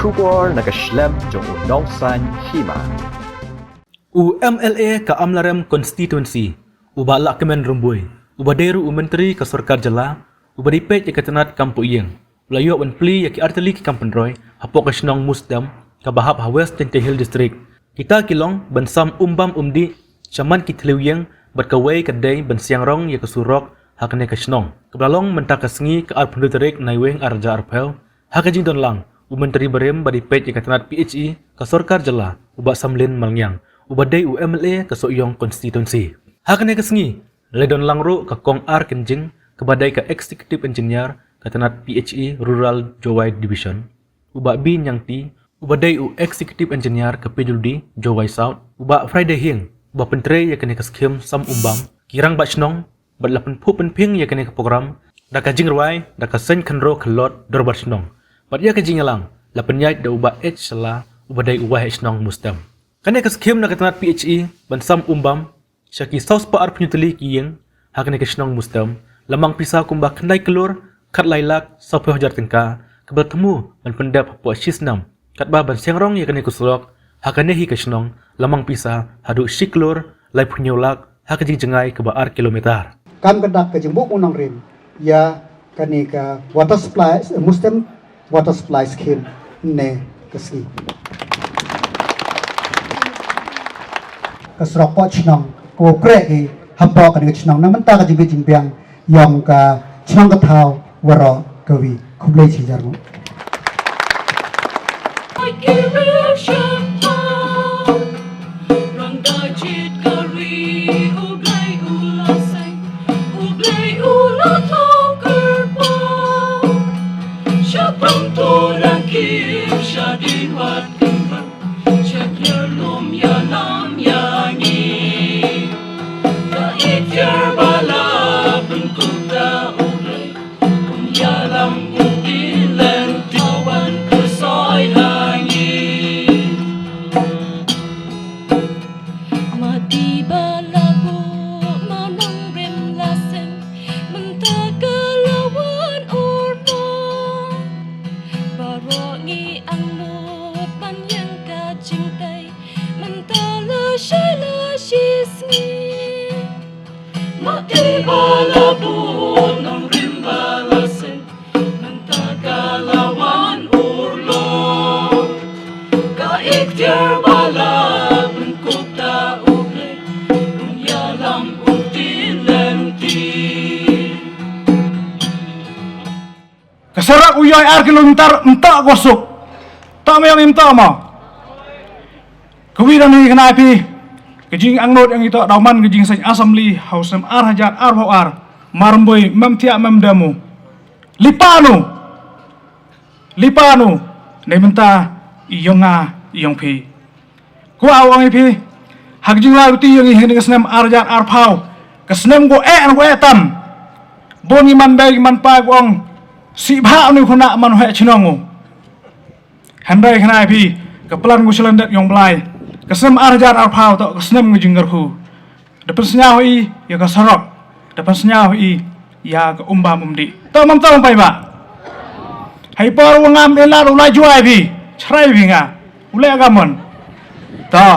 Kubor nakaslem jong udongsan Hima. MLA ka Amlarem constituency, uba Lahkmen Rymbui, uba deru menteri ka Sarkar Jala, uba dipet ya katanat kampu Ïing, ulayo wan pli ya ki arteli ki kampendroy, hapok ka Shnong Mustem, ka bahap ha West Jingtrei Hill District. Kita kilong bansam umbam umdi, caman ki Thliew Ïing, bat kawai kadai ban siang rong ya kasurok, hakane ka Shnong. Kebelalong mentak kasengi ka arpenduterik naiweng arja arpel, hakajing don lang, menteri berem ba dipet ya katanat PHE ka Sarkar Jala, uba samlin malngyang. Ubadai MLA ke Soyong constituency. Hakane kesengi, ledon langru ke Kong R Kenjing kebadai ke executive engineer ke Tanat PHE Rural Jowai Division. Uba B Nyangti, ubadai executive engineer ke PWD Jowai South. Uba Friday Ïing, uba pentre ya kene ke skim sam umbam. Kirang bat Shnong, bat lapan pu penping ya kene ke program. Daka Jingtrei, daka sen kanro ke lot dorbat Shnong. Bat ya ke jingalang, lapan yait da uba H sala, ubadai uba Shnong Mustem. Kane ka skim na katanat PHE bansam umbam syaki saus pa ar penyuteli ki Ïing hakane ka Shnong Mustem lamang pisa kumba kendai kelur kat lailak sapu hajar tengka kebal temu ban pendap po sisnam kat ba ban siangrong ya kane kusulok hakane hi ka Shnong lamang pisa hadu siklur lai punyolak hakajing jengai ke ba ar kilometer kam kedak ke jembuk unang rim ya kane ka water supply Mustem water supply scheme ne kesi kasrok po Chnong ko krek hi hampo ka ni Chnong na menta ka jibi jingpiang yong ka Chnong ka thau waro kawi khublei chi jarmu Keserak uyai ar kilometer entak kosuk tak mayang imta ma kewiran ni kena api kejing angnot yang itu dauman kejing seng assembly hausem ar hajat ar bau ar marmboi mem tiak mem damu lipanu ne menta iyonga iyong pi ku awang ipi hakjing la uti yang iheng kesnem ar hajat ar pau kesnem go tam boni man bai man pa gong si bhao ni khona man he Chnongu handai khana pi kepelan nguselandet yong blai kesem arjar arphau to kesem ngijinggar khu depan senyau I ya ka sarok depan senyau I ya ka umbam umdi to mam to pai ba hai por wangam ela ulai juai pi chrai pi nga ulai agamon to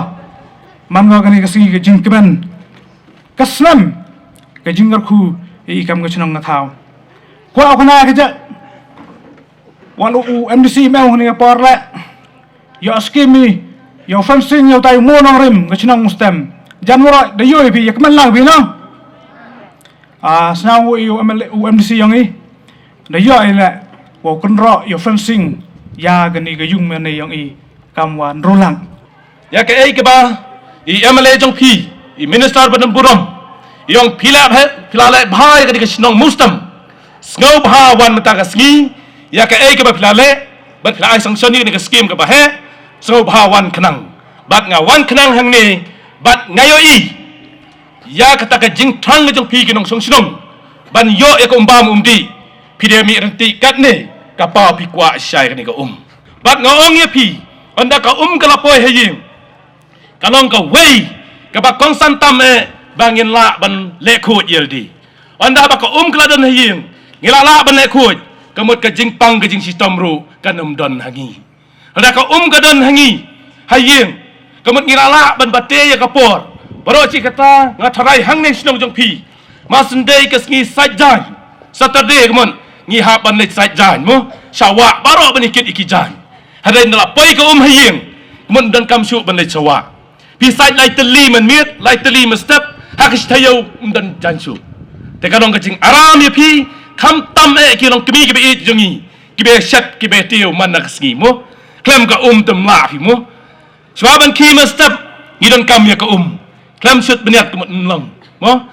man go kani kesi ke jingkeban kesem ke jinggar khu I kam ke Chnong na thau kwa khana ke ja walu MDC mau ni por le yo skimi yo fencing yo tai mo nong rim ke Chnong Mustem janwara de yo pi yak man lang pi no snau yo MDC yang I de yo le wo kun ro yo fencing ya gani ke yung men yang I kamwan rolang ya ke ai ke ba I MLA jong pi I minister ban burom yong pilap he pilale bhai ke Chnong Mustem ngau bha wan mata ka sngi ya ke ai ke ba pilale bat pilai sanction ni ke scheme ke ba he ngau bha wan khnang bat nga wan khnang hang ni bat ngayo I ya kata ka Jingtrei jong pi ke nong song sinong ban yo e ko umbam umdi pidemi renti kat ni ka pa pi kwa syai ni ka bat ngaong ye pi onda ka ka lapoi he yin kalong ka wei ka ba kong santam e bangin la ban le khut yeldi onda ba ka kladon he yin ngila la ban le khut kamut ka Jingpang ka Jing Shitom ru kan don hangi Ada ka ka dan hangi hayeng kamut ngirala ban bate ya kapor baro ci kata ngatarai hang ne snong jong pi masendai ke sngi sajjan Saturday kemun ngi ha ban le sajjan mo syawa baro ban ikit ikijan hadai nala poi ka hayeng kemun dan kam syu ban le syawa pi saj lai teli man miet lai teli mestep hakish tayo dan jansu te kadong kacing aram ya pi kam tam ki long kemi ke be jongi kibe shat kibe tio man nak sngi mo klem ka tem la fi mo Swaban ki mestep ngidon kam ya ka klem shut beniat kemut long mo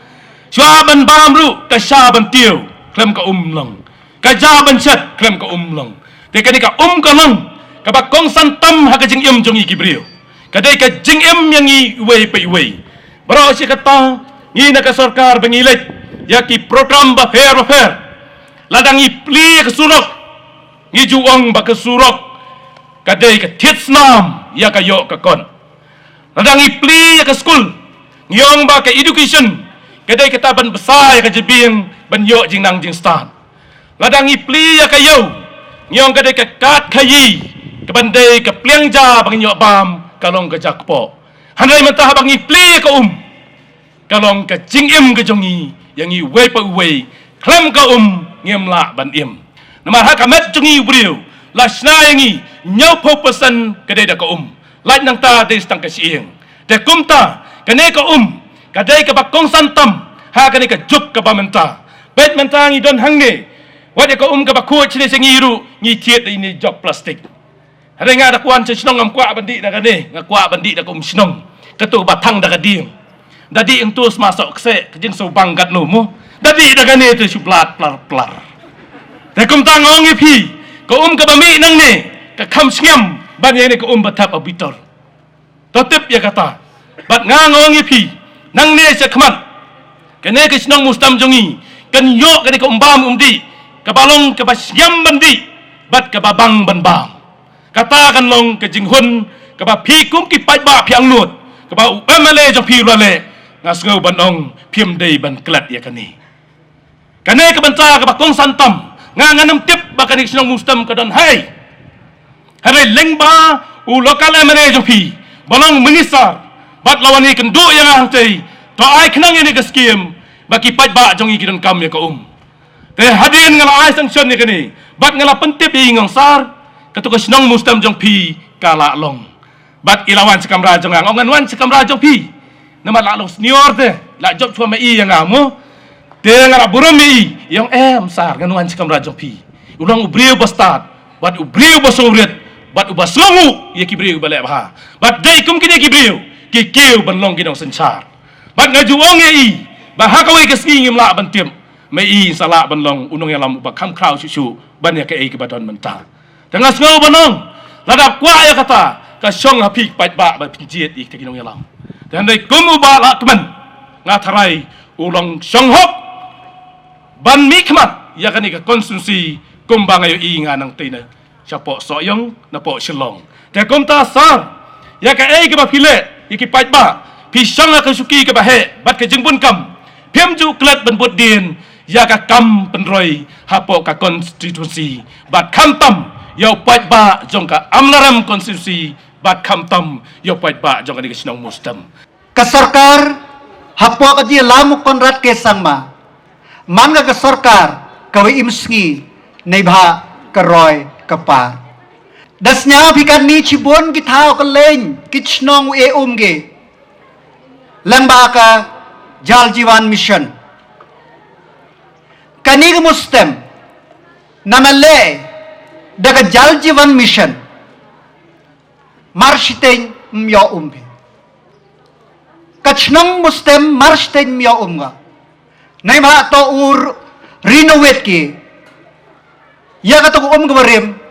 swaban bamru ka syaban tio klem ka long ka jaban shat klem ka long te ka ka long ka ba kong santam ha ka jing jong i kibrio ka dei ka jing yang i wei pe wei baro si kata ngi na ka sarkar bengilet ya ki program ba fair ladang i pli ka surok ngi juong ba ka surok kadai ka titsnam ya ka yo ka kon ladang ipli ya ka school ngiyong ba ka education kadai ka taban besar ya ka jibing ban yo jing nang jing stan ladang ipli ya ka yo ngiyong kadai ka kat khayi ka bandai ka pliang ja bang yo bam kalong ka jakpo hanai mentah bang ipli ka kalong ka jing ka jongi yang i wei pa wei klem ka ngiem la ban nama ha ka met jongi brio la sna yangi nyau po pesan kedai da ka lait nang ta des tang ka Ïing de kumta kane ka kadai ka bakong santam ha kane ka juk ka bamenta bet menta ngi don hangne wade ka ka bakku chine sengiru ngi tiet ini jok plastik hare nga da kwan che snong ngam kwa bandi da kane nga kwa bandi da snong katu batang da ka ding dadi ing tus masuk kse kejing so banggat no mo dadi da kane tu suplat plar de kumta ngongi pi ka ka bami nang ne ka kham sngam ban ye ne ka batap abitor totip ya kata bat ngangong ipi nang ne se khmat kene ke snong mustam jongi kan yo ka ka bam di ka balong ka basyam bandi bat ka babang ban bang kata kan long ka jinghun ka ba pi kum ki pai ba piang nut ka ba umale jo pi rale ngas ngau ban ong phim dei ban klat ya kane ka banta ka ba kong santam nganam tip ba ka ni snong mustam ka don hai hare lengba u lokal emane jo pi balong minister bat lawani kendo yang hang tei to ai knang ini ke skim baki pai ba jong ikidon kam ya ka te hadin ngala ai sanction ni kani bat ngala pentip ingong sar katu ka snong mustam jong pi kala long bat ilawan sekamra jong ang ongan wan sekamra jong pi nama la long senior te la job chua mai yang amu te ngala burum mi yang sar nganuan sekamra jong pi ulang ubriu bastad bat ubriu basurit bat ubasongu ye kibriu bale bah bat dei kum kini kibriu ki kiu ban long kinong senchar bat ngajuong ye i ba ha ka we ke ski ngim la ban tim mai i sala ban long unong yang lam ba kham kraw chu ban ya ke e ke baton menta tengah ngau banong ladap kwa ya kata ka shong ha pik pat ba pinjiet ik te kinong yang lam dan dei kum ba Lahkmen ngatarai ulong shong hop ban mikmat ya kan ka konstitusi kumbang ayo i nganang tina siapa soyong napo shelong te komta sar ya ka ei ke ba pile iki pat ba pisang ka suki ke ba he bat ke jengbun kam phem ju klat ban bot din ya ka kam penroi hapo ka konstitusi bat kam tam yo pat ba jong ka amlaram konstitusi bat kam tam yo pat ba jong ka ni snong mustam ka sarkar hapo ka dia lamu konrat ke sangma manga ka sarkar ka wi imsngi nei bha ka roy kapar dasnya bikan ni cibon kita ka leng kichnong e ge lamba ka jal jiwan mission kani ka mustem namale daga jal jiwan mission marshiteng myo umbe kachnong mustem marshiteng myo umga nay ma to ur renovate ki ya kata gabarim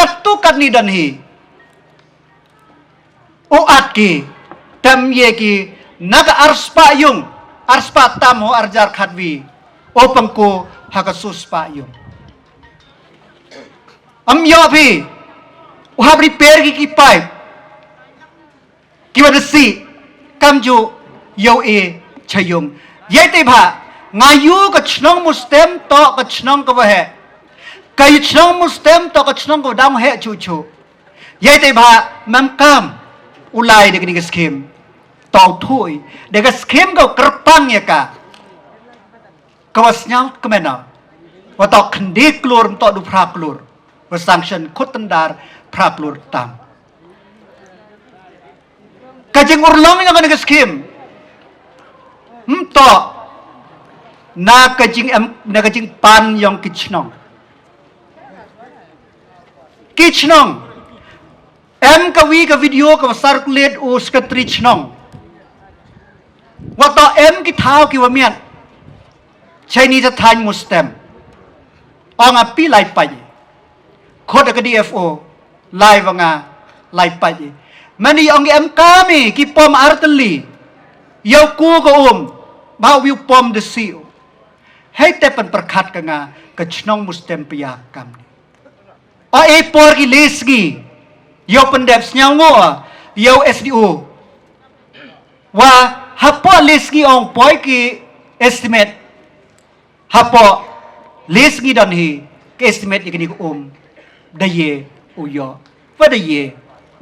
katukan ni dan hi uat ki tam ye ki naga arspa yung arspa tamo arjar khatwi opang ko hakasus pa yung amyo phi uhab repair ki pipe ki wadasi kamju yo e chayung ye te bha ngayu ka chnong mustem to ka chnong ka he kai chnong mustem to ka chnong ko dang he chu chu Yai te ba mam kam ulai de ni skim tau thui de skim go kerpang ya ka kawas nyau kemana wa tok kendi klur tok du pra klur wa sanction kutendar pra klur tam kajing urlong yang ni skim tok na kajing pan yang kichnong kawi ka video ka circulate u skatri chnong wato ki thao ki wamian Chinese time Mustem ong api lai pai khod ka DFO live nga lai pai mani ong kami ki pom arteli yau ku ko ba wiu pom de siu hei te pen perkhat ka nga ka chnong Mustem pia kam por ki lesgi yo pendep snyango yo SDO wa hapo lesgi ong poi ki estimate hapo lesgi dan hi ke estimate ikini ko da ye uyo wa da ye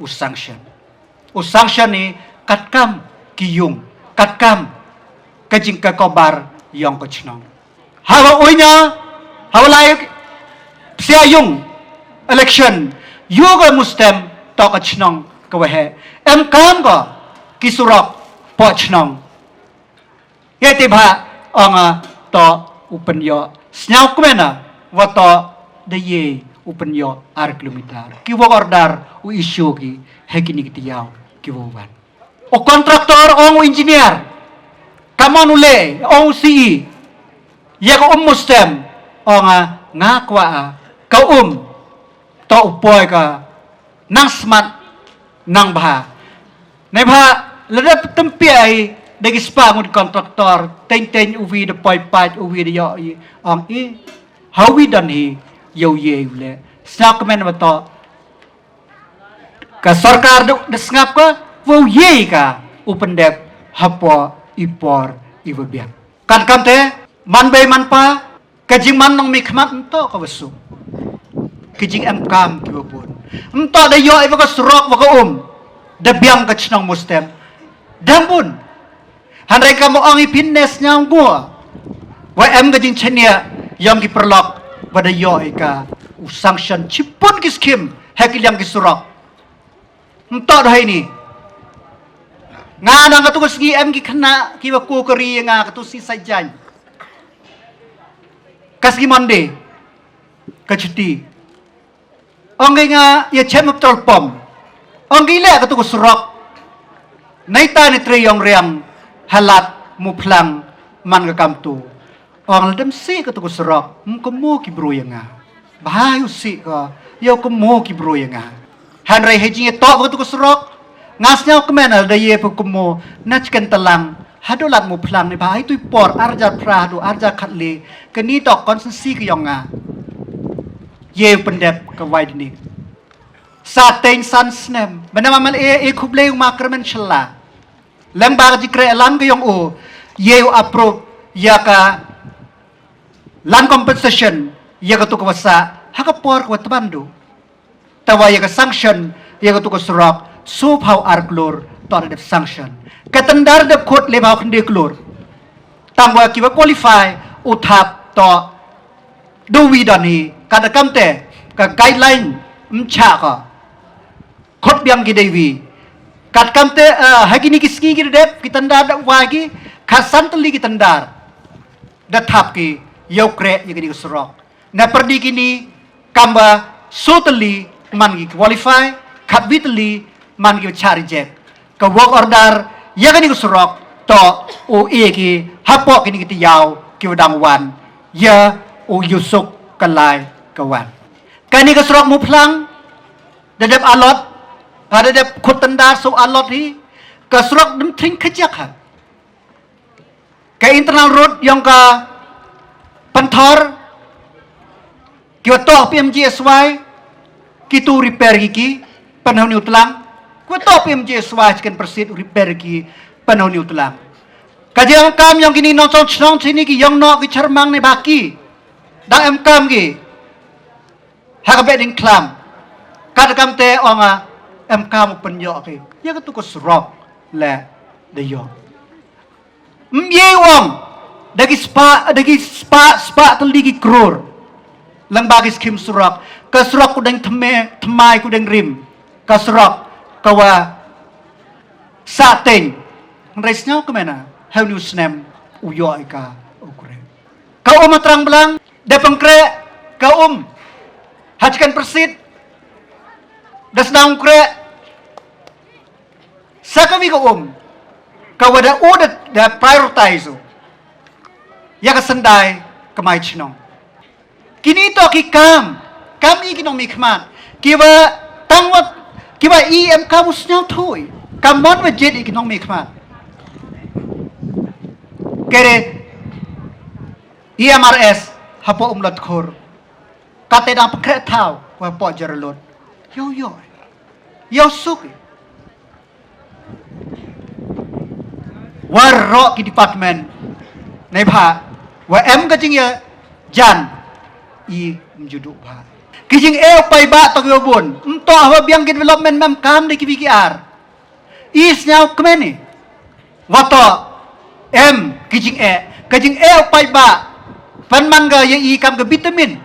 sanction ni katkam ki yung katkam kajing ka kobar yong ko chnong hawa uinya hawa lai sia yung election yugo Mustem to ka chnong ka wahe kam ko kisurok po chnong yete ba ong to upenyo snyau kmena wato de ye upenyo ar kilometer ki wo ordar u issue ki hekini kitiyaw ki wo wan o kontraktor ong engineer kamon ule ong CE ye ko Mustem ong nga kwa ka to upoy ka nang smart nang bah nei ba ledap tempi ai de gispa ngut kontraktor ten uvi de poi pat uvi de yo ong how we done hi yo ye le sakmen ba to ka sarkar de ngap ko wo ye ka upendep hapo ipor iwebian kan kamte man be man pa kajing man nong mi khmat to ka wasu kijing kam ki bapun ento da yo iba ka surok wa ka da biang ka chnong Mustem dambun hanrai ka mo ang ipinnes nyang go wa kajing chenia yang ki perlok wa da yo ka sanction chipon ki skim hekil yang ki surok ento da ni nga nang ka tu gi ki khana ki ba ko kari nga ka tu si sajan kasgi monde ka chuti onggi nga ya chem tol pom onggi le ka tu surok naita ni triyong riang halat muplang man ka kamtu ong dem si ka tu surok mko ki bro yang bahayu si ka yo ko mo ki bro yang hanrai hejing to ka tu surok ngasnya kemenal da ye ko mo nachken talang hadolat muplang ni bahai tu por arja prado arja khatli keni to konsensi ki yong ye pendep ke wide ni saten san snem benama mal kuble makramen challa lembag jikre alam ke yong ye approve ya ka land compensation ya ka tu kwasa hakapor ko tabandu tawa ya ka sanction ya ka tu ko surok sub how arklor to the sanction katandar de khot le bau khinde klor tamwa ki ba qualify uthap to do we dani kada kamte ka guideline mcha ka khot biang ki dewi kat kamte hagini kiski ki dep kitandar da wagi khasantli kitandar da thap ki yokre yigini surok na perdi kini kamba sotali man ki qualify khabitli man ki chari jet ka work order yagini surok to o ki hapo kini kiti yaw ki wadang wan ya o yusuk kalai kawan kani ka surok muplang dadap alot dadap khutandar so alot hi ka surok dem thing khajak ha ka internal road yang ka panthor ki to PMGSY ki tu repair ki panahon utlang ku to PMGSY kan persit repair ki panahon utlang kajang kam yang kini nong chong sini ki yang no ki charmang ne baki dang kam ki hakabe ding klam kadang te onga MK penyo ke ya tu ko srok le de yo mye wong dagi spa teligi krur lang bagi skim srok ka srok ku deng thmai ku deng rim ka srok kawa sateng resnya ke mana how new snem uyo ka ukre ka terang belang de pengkre ka hajikan persit das nang kre sakawi ka kawada udat da prioritize ya ka sendai kamai chinong kini to ki kami kinong mikmat kiwa tangwat kiwa em kamus nyau thui kamon wa jet kinong mikmat kere EMRS hapo umlat khor kate dang pekret thau wa po jaralot yo suk warro ki department nei pha wa em ka jing ya jan i mjudu pha ki jing pai ba to yo bun to ha biang development mem kam de ki VKR is nyau kmeni wato em ki jing pai ba fan man ga ye i kam ga vitamin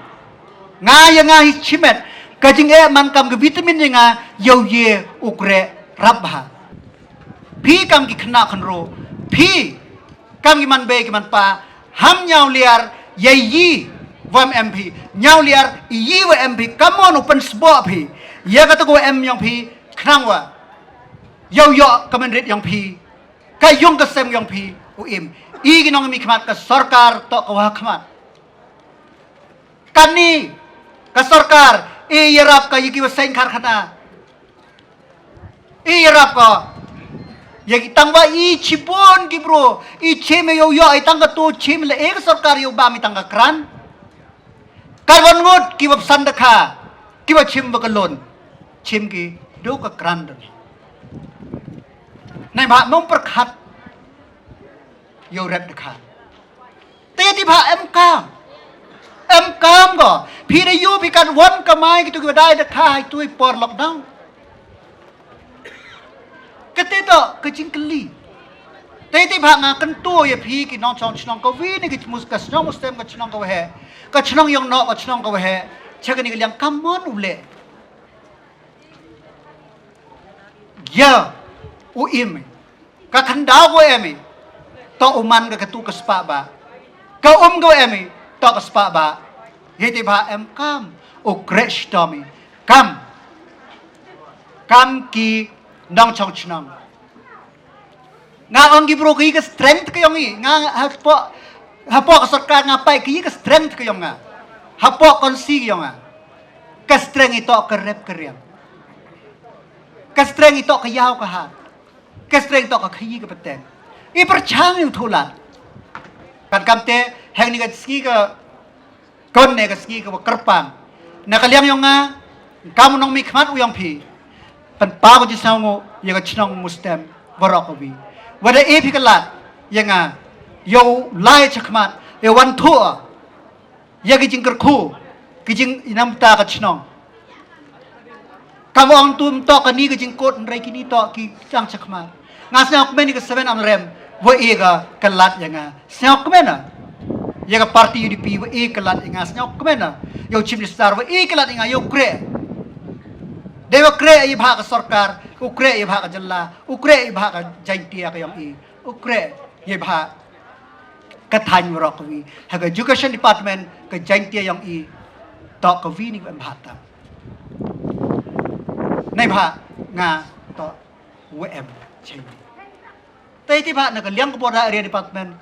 nga chimet ka jing man kam ga vitamin nga yo ye ukre rabha phi kam ki khna khanro phi kam ki man be ki man pa ham nyau liar ye yi vam MP nyau liar yi wa MP kamon open sbo phi ye ka to go em yang phi khnang wa yo kamen ret yang phi ka yung ka sem yang phi u im i ki nong mi khmat ka sarkar to ka wa khmat kani ka sarkar e yarap ka yiki wa sain kharkhana e yarap ka yaki tangwa i chipon ki bro i cheme yo ai tangga to chim le ek sarkar yo ba mi tangga kran karwan ngot ki wap sandakha ki wa chim ba kalon chim ki do ka kran dan nai ba mong perkhat yo rat dakha te ti ba em kam go phi de yu phi kan won kamai ki tu ki dai dakha hai tu por lockdown keteto kecingkeli tete banga kentu ya phi ki nong chong chnong ko vi ni ki mus ka snong mustem ka chnong ko he ka chnong yong no ka chnong ko he chagani ki liang kamon ule ya u im ka khandao ko emi to uman ka tu ka spa ba ka ko emi to ka spa ba yete ba em kam o crash tommy kam ki nong chong chnong nga ang gibro ki ka strength kayong i nga hapo ka sarkar nga pai ki ka strength kayong nga hapo konsi kayong nga ka strength ito ka rep karyam ka strength ito ka yaw ka hat ka strength ito ka khayi ka paten i perchang yung thulat kan kamte hang ni ka ski ka kon ne ka ski ka karpang nakaliam yung nga kamu nong mikmat uyang phi pan pa ko jisaw ngo yaga chnong mustem borokovi wada epi kalat yanga yo lai chakmat e wan thu yagi jingker khu kijing inam ta ka chnong kamong tum to ka ni ka jingkot rai kini to ki chang chakmat ngas na kmen ni ka 7 amrem wo ega kalat yanga snok kmena yaga party UDP wo e kalat ngas na kmena yo chief minister wo e kalat nga yo kre dewa kre i bha ka sarkar ukre i bha ka jalla ukre i bha ka jaintia ka yong i ukre i bha ka than rokawi ha ka education department ka jaintia yong i to ka vi ni ban bha ta nei bha nga to wm chai tai ti bha na ka liang ko boda area department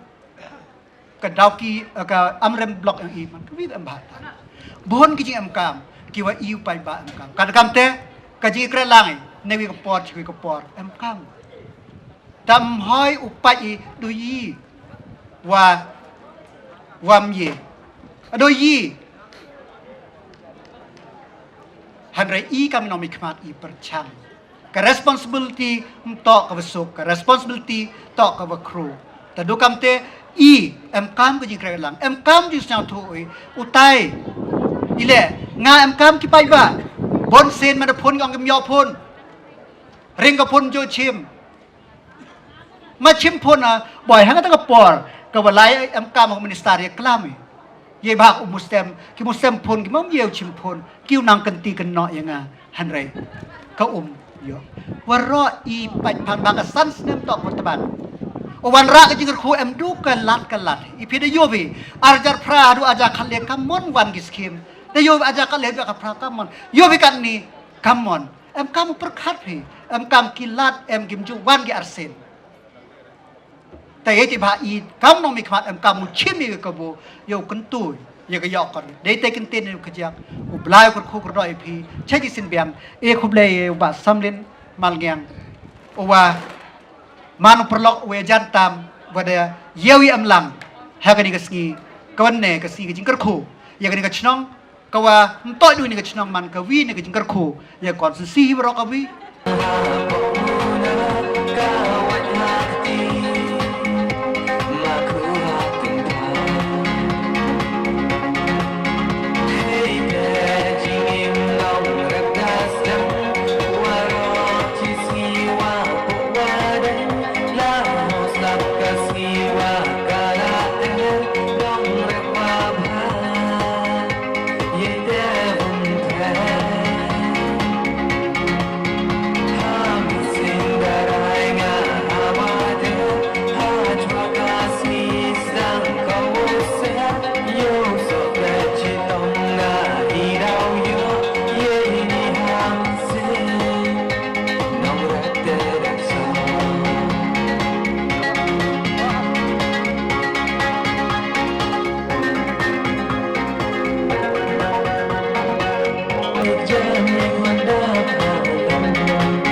ka dawki ka amrem block yong i man ka vi ban bha ta bon ki jing am kam ki wa iu pai ba am kam ka kam te kaji kre langai newi ko por chui ko por em kam tam hoi upai do yi wam ye do yi hanre i kam no mikmat i perchang ka responsibility to ka besok ka responsibility to ka bakru ta do kam te i em kam kaji kre lang em kam ji sang thu utai ile nga em kam ki pai ba บนเซนมันพุนกองกำยอพุนเร่งกับพุนโจชิมมาชิมพุนบ่อยฮังก็ต้องกับปอร์กับว่าไล่อัมกามของมินิสตาเรียกล้ามเย่บากอุมุสเต็มกิมุสเต็มพุนกิมั่งเยี่ยวชิมพุนกิ้วนางกันตีกันเนาะยังไงฮันไรเขาเยอะว่ารออีไปพันบางกับสั้นเนมต่อรัฐบาลวันรักจึงกระคูเอ็มดูกันลัดอีพีได้โยบีอาจารย์พระดูอาจารย์คันเลียกัมมอนวันกิสคิมได้โยบีอาจารย์คันเลียกับพระกัมมอนโยบีกันนี่กัมมอนเอ็มกัมประคัดพี่เอ็มกัมกินลัดเอ็มกิมจูวันกิอาร์เซนแต่ยังที่พาอีกัมน้องมีขมัดเอ็มกัมมุชิมีกับโบโยกันตุยยังก็ยอกกันได้แต่กันเต้นขยักอุบลายกระคูกระดอยพี่ใช่ที่สินเบียงคุบเลยอุบะซัมเลนมาลเงียงว่า manu perlok wejan tam wada yewi amlang hagani kasngi kawanne kasngi ka jingkar khu yagani ka chnong kawa mto du ni ka chnong man ka wi ni ka jingkar khu ya kon si bro ka wi Kasih rasa memang tak